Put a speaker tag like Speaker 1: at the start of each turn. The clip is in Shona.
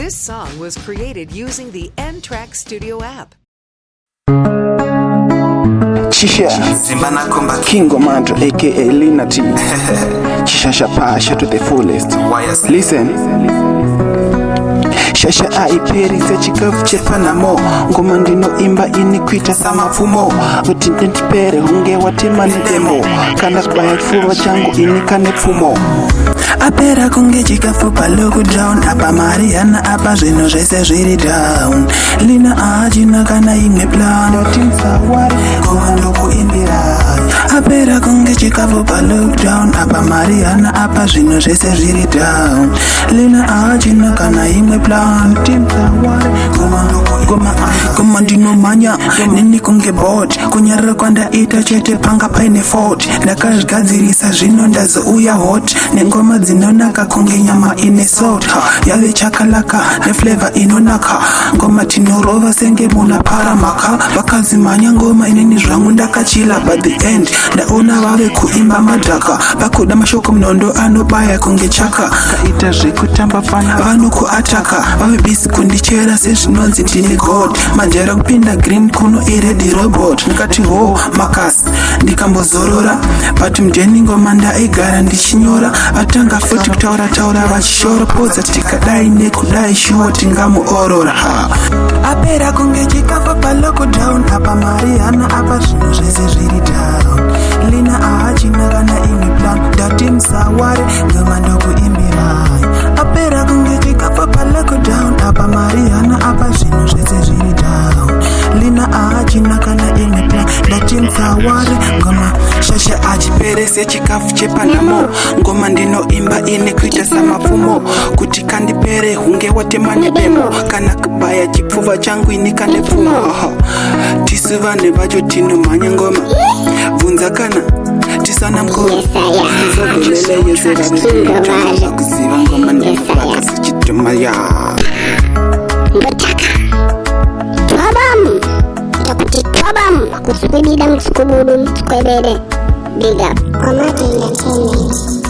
Speaker 1: This song was created using the N-Track Studio app.
Speaker 2: Chisha King Gomado aka Lina T. Chisha pasha to the fullest. Listen. Shasha aiperi se chikafu chepa na mo ngoma ndino imba inikwita sama fumo utintipere hunge watima ni demo kana kubaya kifuwa changu inikane fumo apera kunge chikafu pa lockdown apa Mariana apa zvino zvese zviri down Lina ajina kana imwe plan dotimsawari Gomado kuimbira apera kunge chikafu pa lockdown apa Mariana apa zvino zvese zviri down Lina ajina kana imwe plan Goma ndino manya nini kunge board kunyarira kwanda ita chete panga paine fort ndakazvigadzirisa zvino ndazouya hot nengoma dzinonaka kunge nyama ine salt yave chakalaka neflavor inonaka ngoma tinorova senge muna paramaka vakazimanya ngoma inini zvangu ndakachila by the end ndaona vave kuimba madhaka vakoda mashoko mnondo anobaya kunge chaka kaita zvekutamba fana vanhu kuataka vave busy kundichera sezvinonzi ndine god manjera kupinda green kuno iredi robot ndikati ho makas ndikambozorora but mjeni ngoma ndaigara ndichinyora vatanga futi kutaura vachishora podza tikadai nekudai shuwa tingamuorora apera kunge chikafa pa lockdown apa Mariana apa zvino zvese zviri down Lina achina kana imwe plan datimsawari ngoma ndokuimbirai apera kunge chikafa pa lockdown apa Mariana apa zvino zvese zviri down Lina achina kana imwe plan datimsawari ngoma shasha achiperese chikafu chepanamo ngoma ndinoimba ine kuita samafumo kuti kandipere hunge watemane demo kana kubaya chipfuva changu inikane pfumo tisu vanhu vacho tinomhanya ngoma bvunza kana tisana mkoma izogolele yose vanhu kuziva ngoma ndinopaka sichituma ya
Speaker 3: ngotaka twabamu takuti twabamu kusubida msukubudu msukwebede big up Gomado Entertainment.